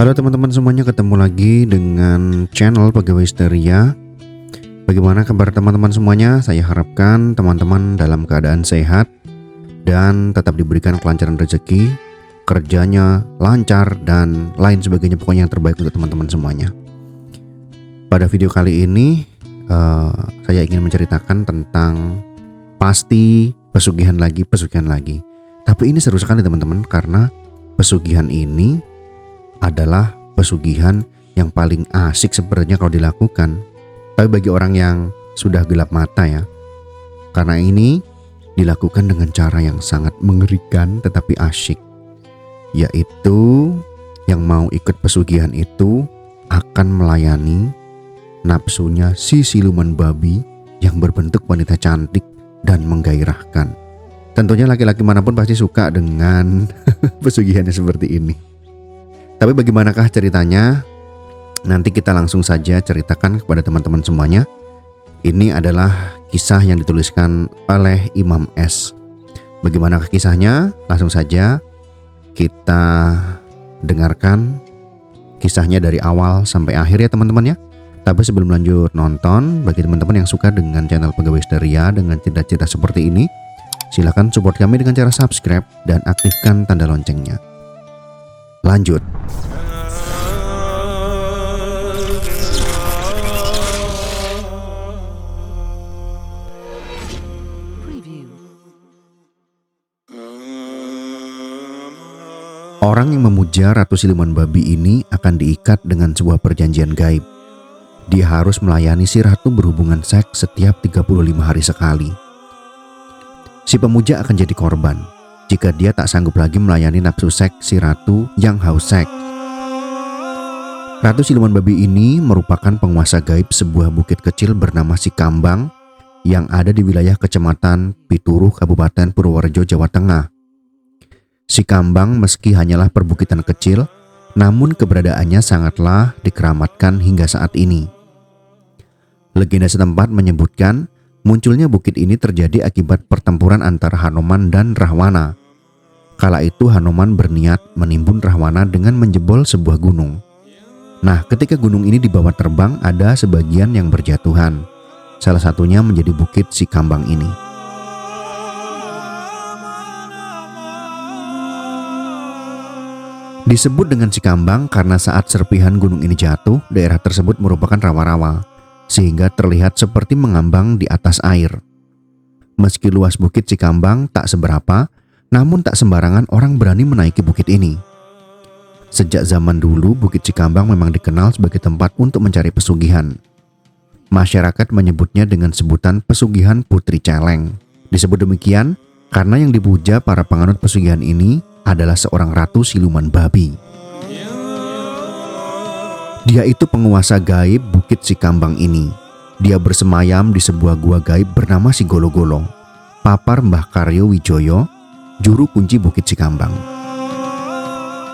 Halo teman-teman semuanya, ketemu lagi dengan channel Pegawai Histeria. Bagaimana kabar teman-teman semuanya? Saya harapkan teman-teman dalam keadaan sehat dan tetap diberikan kelancaran rezeki, kerjanya lancar dan lain sebagainya, pokoknya yang terbaik untuk teman-teman semuanya. Pada video kali ini saya ingin menceritakan tentang pasti pesugihan lagi. Tapi ini seru sekali teman-teman, karena pesugihan ini adalah pesugihan yang paling asik sebenarnya kalau dilakukan. Tapi bagi orang yang sudah gelap mata ya, karena ini dilakukan dengan cara yang sangat mengerikan tetapi asyik, yaitu yang mau ikut pesugihan itu akan melayani nafsunya si siluman babi yang berbentuk wanita cantik dan menggairahkan. Tentunya laki-laki manapun pasti suka dengan pesugihannya seperti ini. Tapi bagaimanakah ceritanya? Nanti kita langsung saja ceritakan kepada teman-teman semuanya. Ini adalah kisah yang dituliskan oleh Imam S. Bagaimanakah kisahnya? Langsung saja kita dengarkan kisahnya dari awal sampai akhir ya teman-teman ya. Tapi sebelum lanjut nonton, bagi teman-teman yang suka dengan channel Pegawai Histeria dengan cerita-cerita seperti ini, silakan support kami dengan cara subscribe dan aktifkan tanda loncengnya. Lanjut. Orang yang memuja Ratu Siluman Babi ini akan diikat dengan sebuah perjanjian gaib. Dia harus melayani si ratu berhubungan seks setiap 35 hari sekali. Si pemuja akan jadi korban jika dia tak sanggup lagi melayani nafsu seks si ratu yang haus seks. Ratu Siluman Babi ini merupakan penguasa gaib sebuah bukit kecil bernama Sikambang yang ada di wilayah Kecamatan Pituruh, Kabupaten Purworejo, Jawa Tengah. Sikambang meski hanyalah perbukitan kecil, namun keberadaannya sangatlah dikeramatkan hingga saat ini. Legenda setempat menyebutkan munculnya bukit ini terjadi akibat pertempuran antara Hanoman dan Rahwana. Kala itu Hanoman berniat menimbun Rahwana dengan menjebol sebuah gunung. Nah, ketika gunung ini dibawa terbang, ada sebagian yang berjatuhan. Salah satunya menjadi bukit Sikambang ini. Disebut dengan Sikambang karena saat serpihan gunung ini jatuh, daerah tersebut merupakan rawa-rawa, sehingga terlihat seperti mengambang di atas air. Meski luas bukit Sikambang tak seberapa, namun tak sembarangan orang berani menaiki bukit ini. Sejak zaman dulu, Bukit Sikambang memang dikenal sebagai tempat untuk mencari pesugihan. Masyarakat menyebutnya dengan sebutan pesugihan Putri Celeng. Disebut demikian karena yang dipuja para penganut pesugihan ini adalah seorang ratu siluman babi. Dia itu penguasa gaib Bukit Sikambang ini. Dia bersemayam di sebuah gua gaib bernama Sigolo-Golo. Papar Mbah Karyo Wijoyo, juru kunci Bukit Sikambang.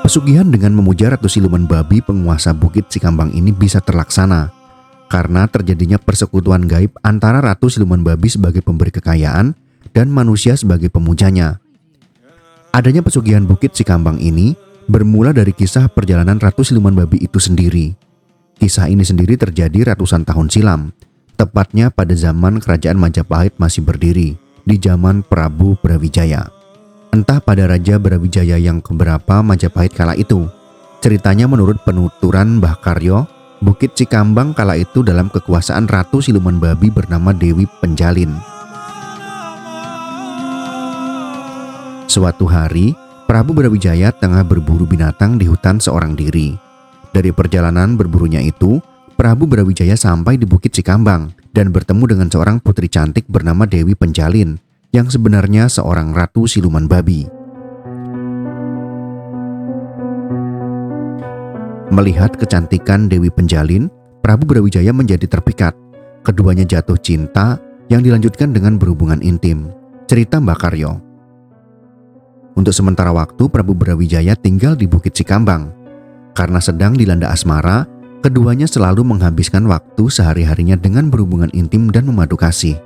Pesugihan dengan memuja Ratu Siluman Babi penguasa Bukit Sikambang ini bisa terlaksana karena terjadinya persekutuan gaib antara Ratu Siluman Babi sebagai pemberi kekayaan dan manusia sebagai pemujanya. Adanya pesugihan Bukit Sikambang ini bermula dari kisah perjalanan Ratu Siluman Babi itu sendiri. Kisah ini sendiri terjadi ratusan tahun silam, tepatnya pada zaman Kerajaan Majapahit masih berdiri, di zaman Prabu Brawijaya. Entah pada Raja Brawijaya yang keberapa Majapahit kala itu. Ceritanya menurut penuturan Mbah Karyo, Bukit Sikambang kala itu dalam kekuasaan Ratu Siluman Babi bernama Dewi Penjalin. Suatu hari, Prabu Brawijaya tengah berburu binatang di hutan seorang diri. Dari perjalanan berburunya itu, Prabu Brawijaya sampai di Bukit Sikambang dan bertemu dengan seorang putri cantik bernama Dewi Penjalin yang sebenarnya seorang ratu siluman babi. Melihat kecantikan Dewi Penjalin, Prabu Brawijaya menjadi terpikat. Keduanya jatuh cinta yang dilanjutkan dengan berhubungan intim. Cerita Mbah Karyo. Untuk sementara waktu Prabu Brawijaya tinggal di Bukit Sikambang. Karena sedang dilanda asmara, keduanya selalu menghabiskan waktu sehari-harinya dengan berhubungan intim dan memadu kasih.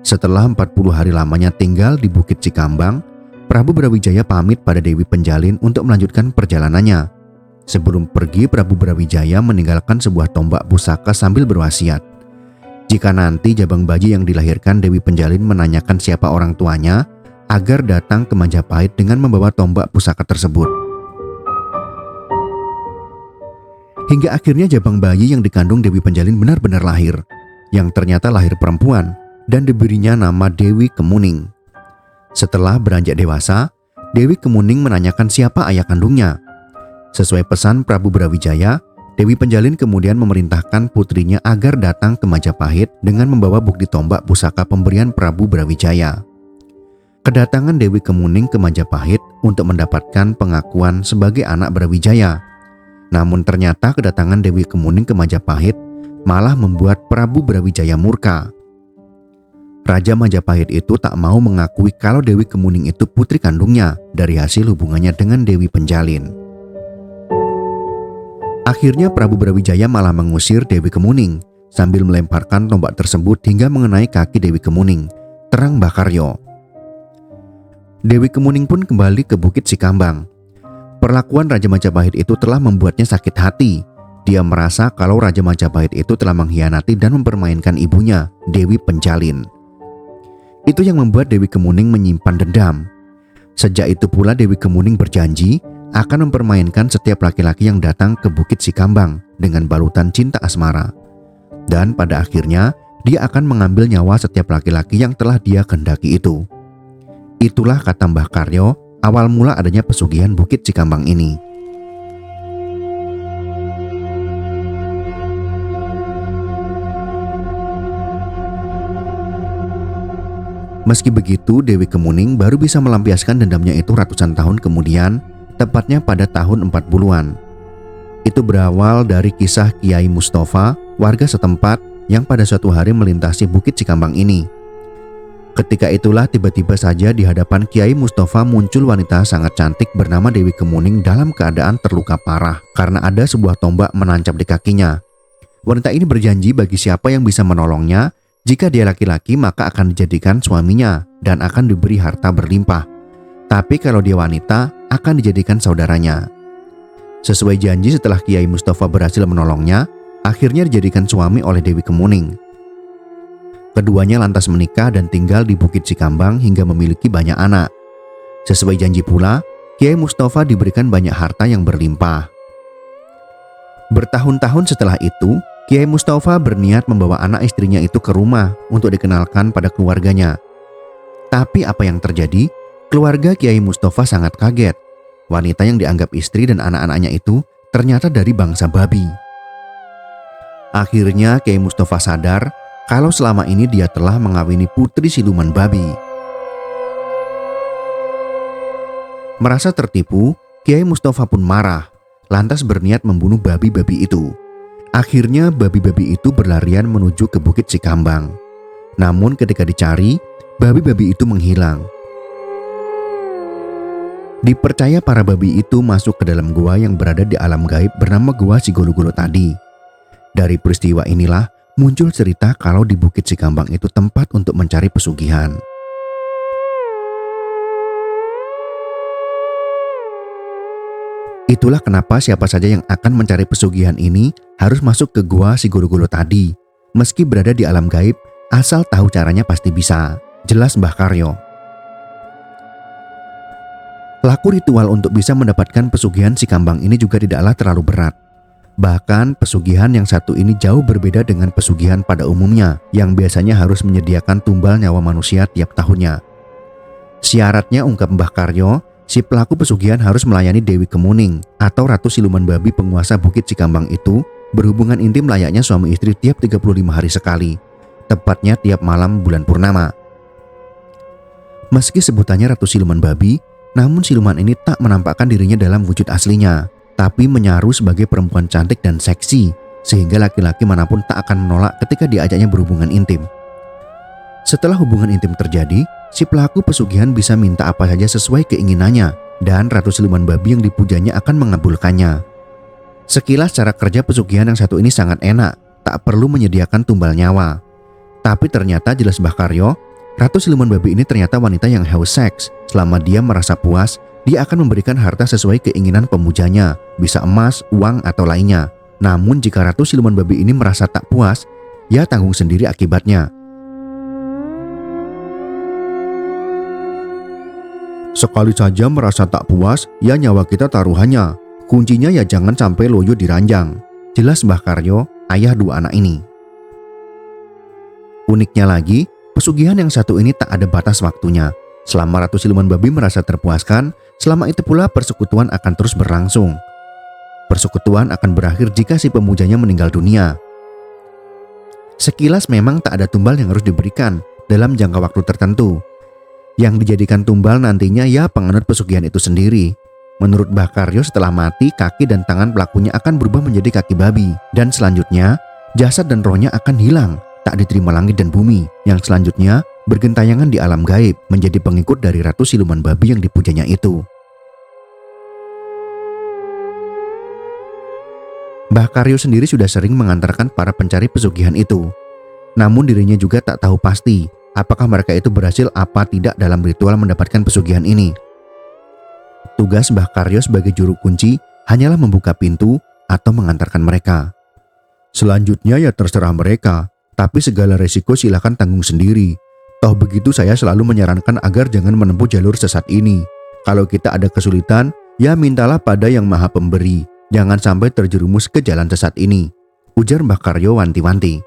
Setelah 40 hari lamanya tinggal di Bukit Sikambang, Prabu Brawijaya pamit pada Dewi Penjalin untuk melanjutkan perjalanannya. Sebelum pergi, Prabu Brawijaya meninggalkan sebuah tombak pusaka sambil berwasiat, jika nanti Jabang Bayi yang dilahirkan Dewi Penjalin menanyakan siapa orang tuanya, agar datang ke Majapahit dengan membawa tombak pusaka tersebut. Hingga akhirnya Jabang Bayi yang dikandung Dewi Penjalin benar-benar lahir, yang ternyata lahir perempuan dan diberinya nama Dewi Kemuning. Setelah beranjak dewasa, Dewi Kemuning menanyakan siapa ayah kandungnya. Sesuai pesan Prabu Brawijaya, Dewi Penjalin kemudian memerintahkan putrinya agar datang ke Majapahit dengan membawa bukti tombak pusaka pemberian Prabu Brawijaya. Kedatangan Dewi Kemuning ke Majapahit untuk mendapatkan pengakuan sebagai anak Brawijaya. Namun ternyata kedatangan Dewi Kemuning ke Majapahit malah membuat Prabu Brawijaya murka. Raja Majapahit itu tak mau mengakui kalau Dewi Kemuning itu putri kandungnya dari hasil hubungannya dengan Dewi Penjalin. Akhirnya Prabu Brawijaya malah mengusir Dewi Kemuning sambil melemparkan tombak tersebut hingga mengenai kaki Dewi Kemuning, terang Bakaryo. Dewi Kemuning pun kembali ke Bukit Sikambang. Perlakuan Raja Majapahit itu telah membuatnya sakit hati. Dia merasa kalau Raja Majapahit itu telah mengkhianati dan mempermainkan ibunya, Dewi Penjalin. Itu yang membuat Dewi Kemuning menyimpan dendam. Sejak itu pula Dewi Kemuning berjanji akan mempermainkan setiap laki-laki yang datang ke Bukit Sikambang dengan balutan cinta asmara. Dan pada akhirnya dia akan mengambil nyawa setiap laki-laki yang telah dia kehendaki itu. Itulah kata Mbah Karyo awal mula adanya pesugihan Bukit Sikambang ini. Meski begitu, Dewi Kemuning baru bisa melampiaskan dendamnya itu ratusan tahun kemudian, tepatnya pada tahun 40-an. Itu berawal dari kisah Kiai Mustafa, warga setempat yang pada suatu hari melintasi Bukit Sikambang ini. Ketika itulah tiba-tiba saja di hadapan Kiai Mustafa muncul wanita sangat cantik bernama Dewi Kemuning dalam keadaan terluka parah karena ada sebuah tombak menancap di kakinya. Wanita ini berjanji bagi siapa yang bisa menolongnya, jika dia laki-laki maka akan dijadikan suaminya dan akan diberi harta berlimpah. Tapi kalau dia wanita, akan dijadikan saudaranya. Sesuai janji, setelah Kiai Mustafa berhasil menolongnya, akhirnya dijadikan suami oleh Dewi Kemuning. Keduanya lantas menikah dan tinggal di Bukit Sikambang hingga memiliki banyak anak. Sesuai janji pula, Kiai Mustafa diberikan banyak harta yang berlimpah. Bertahun-tahun setelah itu, Kiai Mustafa berniat membawa anak istrinya itu ke rumah untuk dikenalkan pada keluarganya. Tapi apa yang terjadi? Keluarga Kiai Mustafa sangat kaget. Wanita yang dianggap istri dan anak-anaknya itu ternyata dari bangsa babi. Akhirnya Kiai Mustafa sadar kalau selama ini dia telah mengawini putri siluman babi. Merasa tertipu, Kiai Mustafa pun marah, lantas berniat membunuh babi-babi itu. Akhirnya babi-babi itu berlarian menuju ke Bukit Sikambang. Namun ketika dicari, babi-babi itu menghilang. Dipercaya para babi itu masuk ke dalam gua yang berada di alam gaib bernama Gua Sigolo-Golo tadi. Dari peristiwa inilah muncul cerita kalau di Bukit Sikambang itu tempat untuk mencari pesugihan. Itulah kenapa siapa saja yang akan mencari pesugihan ini harus masuk ke Gua Sigolo-Golo tadi. Meski berada di alam gaib, asal tahu caranya pasti bisa. Jelas Mbah Karyo. Laku ritual untuk bisa mendapatkan pesugihan Sikambang ini juga tidaklah terlalu berat. Bahkan pesugihan yang satu ini jauh berbeda dengan pesugihan pada umumnya yang biasanya harus menyediakan tumbal nyawa manusia tiap tahunnya. Syaratnya, ungkap Mbah Karyo, si pelaku pesugihan harus melayani Dewi Kemuning atau Ratu Siluman Babi penguasa Bukit Sikambang itu berhubungan intim layaknya suami istri tiap 35 hari sekali, tepatnya tiap malam bulan purnama. Meski sebutannya Ratu Siluman Babi, namun siluman ini tak menampakkan dirinya dalam wujud aslinya, tapi menyaru sebagai perempuan cantik dan seksi, sehingga laki-laki manapun tak akan menolak ketika diajaknya berhubungan intim. Setelah hubungan intim terjadi, si pelaku pesugihan bisa minta apa saja sesuai keinginannya, dan Ratu Siluman Babi yang dipujanya akan mengabulkannya. Sekilas cara kerja pesugihan yang satu ini sangat enak, tak perlu menyediakan tumbal nyawa. Tapi ternyata jelas Mbah Karyo, Ratu Siluman Babi ini ternyata wanita yang haus seks selama dia merasa puas dia akan memberikan harta sesuai keinginan pemujanya, bisa emas, uang, atau lainnya. Namun jika Ratu Siluman Babi ini merasa tak puas, ya tanggung sendiri akibatnya. Sekali saja merasa tak puas, ya nyawa kita taruhannya. Kuncinya ya jangan sampai loyo diranjang. Jelas Mbah Karyo, ayah dua anak ini. Uniknya lagi, pesugihan yang satu ini tak ada batas waktunya. Selama Ratu Siluman Babi merasa terpuaskan, selama itu pula persekutuan akan terus berlangsung. Persekutuan akan berakhir jika si pemujanya meninggal dunia. Sekilas memang tak ada tumbal yang harus diberikan dalam jangka waktu tertentu. Yang dijadikan tumbal nantinya ya penganut pesugihan itu sendiri. Menurut Mbah Karyo, setelah mati, kaki dan tangan pelakunya akan berubah menjadi kaki babi. Dan selanjutnya, jasad dan rohnya akan hilang, tak diterima langit dan bumi. Yang selanjutnya, bergentayangan di alam gaib, menjadi pengikut dari Ratu Siluman Babi yang dipujanya itu. Mbah Karyo sendiri sudah sering mengantarkan para pencari pesugihan itu. Namun dirinya juga tak tahu pasti apakah mereka itu berhasil apa tidak dalam ritual mendapatkan pesugihan ini. Tugas Mbah Karyo sebagai juru kunci hanyalah membuka pintu atau mengantarkan mereka. Selanjutnya ya terserah mereka, tapi segala resiko silakan tanggung sendiri. Toh begitu saya selalu menyarankan agar jangan menempuh jalur sesat ini. Kalau kita ada kesulitan, ya mintalah pada yang maha pemberi. Jangan sampai terjerumus ke jalan sesat ini, ujar Mbah Karyo wanti-wanti.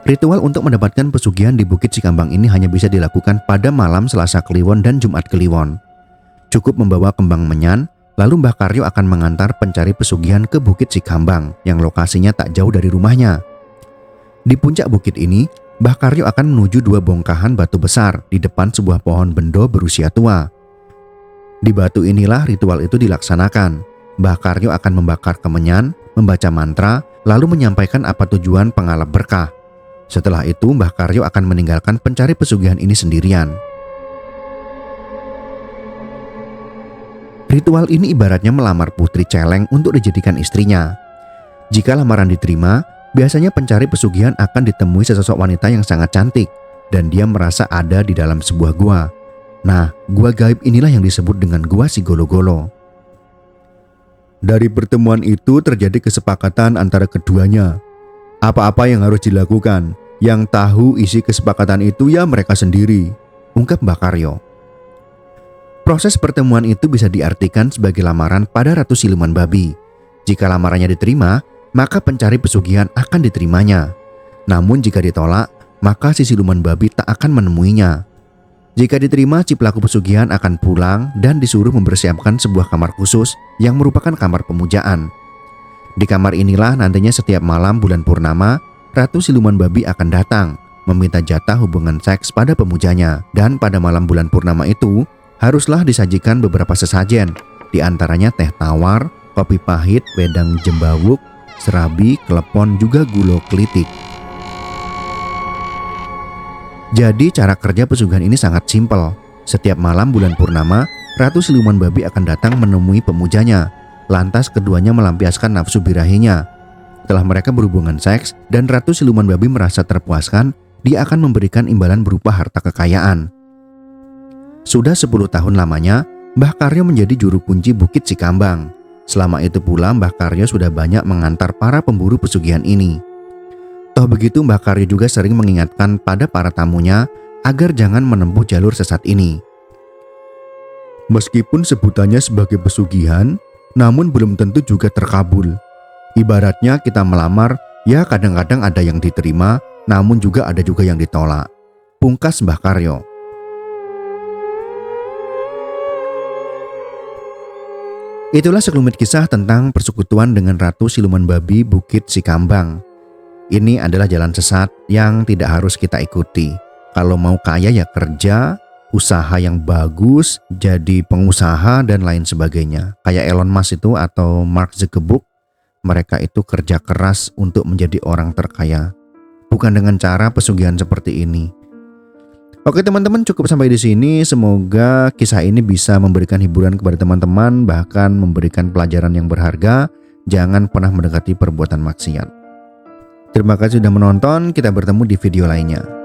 Ritual untuk mendapatkan pesugihan di Bukit Sikambang ini hanya bisa dilakukan pada malam Selasa Kliwon dan Jumat Kliwon. Cukup membawa kembang menyan, lalu Mbah Karyo akan mengantar pencari pesugihan ke Bukit Sikambang yang lokasinya tak jauh dari rumahnya. Di puncak bukit ini, Mbah Karyo akan menuju dua bongkahan batu besar di depan sebuah pohon bendo berusia tua. Di batu inilah ritual itu dilaksanakan. Mbah Karyo akan membakar kemenyan, membaca mantra, lalu menyampaikan apa tujuan pengalap berkah. Setelah itu, Mbah Karyo akan meninggalkan pencari pesugihan ini sendirian. Ritual ini ibaratnya melamar putri celeng untuk dijadikan istrinya. Jika lamaran diterima, biasanya pencari pesugihan akan ditemui sesosok wanita yang sangat cantik dan dia merasa ada di dalam sebuah gua. Nah, gua gaib inilah yang disebut dengan Gua Si Golo-Golo. Dari pertemuan itu terjadi kesepakatan antara keduanya. Apa-apa yang harus dilakukan, yang tahu isi kesepakatan itu ya mereka sendiri, ungkap Mbah Karyo. Proses pertemuan itu bisa diartikan sebagai lamaran pada Ratu Siluman Babi. Jika lamarannya diterima, maka pencari pesugihan akan diterimanya. Namun jika ditolak, maka si Siluman Babi tak akan menemuinya. Jika diterima, si pelaku pesugihan akan pulang dan disuruh mempersiapkan sebuah kamar khusus yang merupakan kamar pemujaan. Di kamar inilah nantinya setiap malam bulan purnama, Ratu Siluman Babi akan datang, meminta jatah hubungan seks pada pemujanya. Dan pada malam bulan purnama itu, haruslah disajikan beberapa sesajen, di antaranya teh tawar, kopi pahit, wedang jembawuk, serabi, klepon, juga gulo kelitik. Jadi cara kerja pesugihan ini sangat simpel. Setiap malam bulan purnama, Ratu Siluman Babi akan datang menemui pemujanya. Lantas keduanya melampiaskan nafsu birahinya. Setelah mereka berhubungan seks dan Ratu Siluman Babi merasa terpuaskan, dia akan memberikan imbalan berupa harta kekayaan. Sudah 10 tahun lamanya, Mbah Karyo menjadi juru kunci Bukit Sikambang. Selama itu pula Mbah Karyo sudah banyak mengantar para pemburu pesugihan ini. Toh begitu Mbah Karyo juga sering mengingatkan pada para tamunya agar jangan menempuh jalur sesat ini. Meskipun sebutannya sebagai pesugihan, namun belum tentu juga terkabul. Ibaratnya kita melamar, ya kadang-kadang ada yang diterima, namun juga ada juga yang ditolak, pungkas Mbah Karyo. Itulah sekelumit kisah tentang persekutuan dengan Ratu Siluman Babi Bukit Sikambang. Ini adalah jalan sesat yang tidak harus kita ikuti. Kalau mau kaya ya kerja, usaha yang bagus, jadi pengusaha dan lain sebagainya. Kayak Elon Musk itu atau Mark Zuckerberg, mereka itu kerja keras untuk menjadi orang terkaya. Bukan dengan cara pesugihan seperti ini. Oke teman-teman, cukup sampai di sini. Semoga kisah ini bisa memberikan hiburan kepada teman-teman, bahkan memberikan pelajaran yang berharga. Jangan pernah mendekati perbuatan maksiat. Terima kasih sudah menonton, kita bertemu di video lainnya.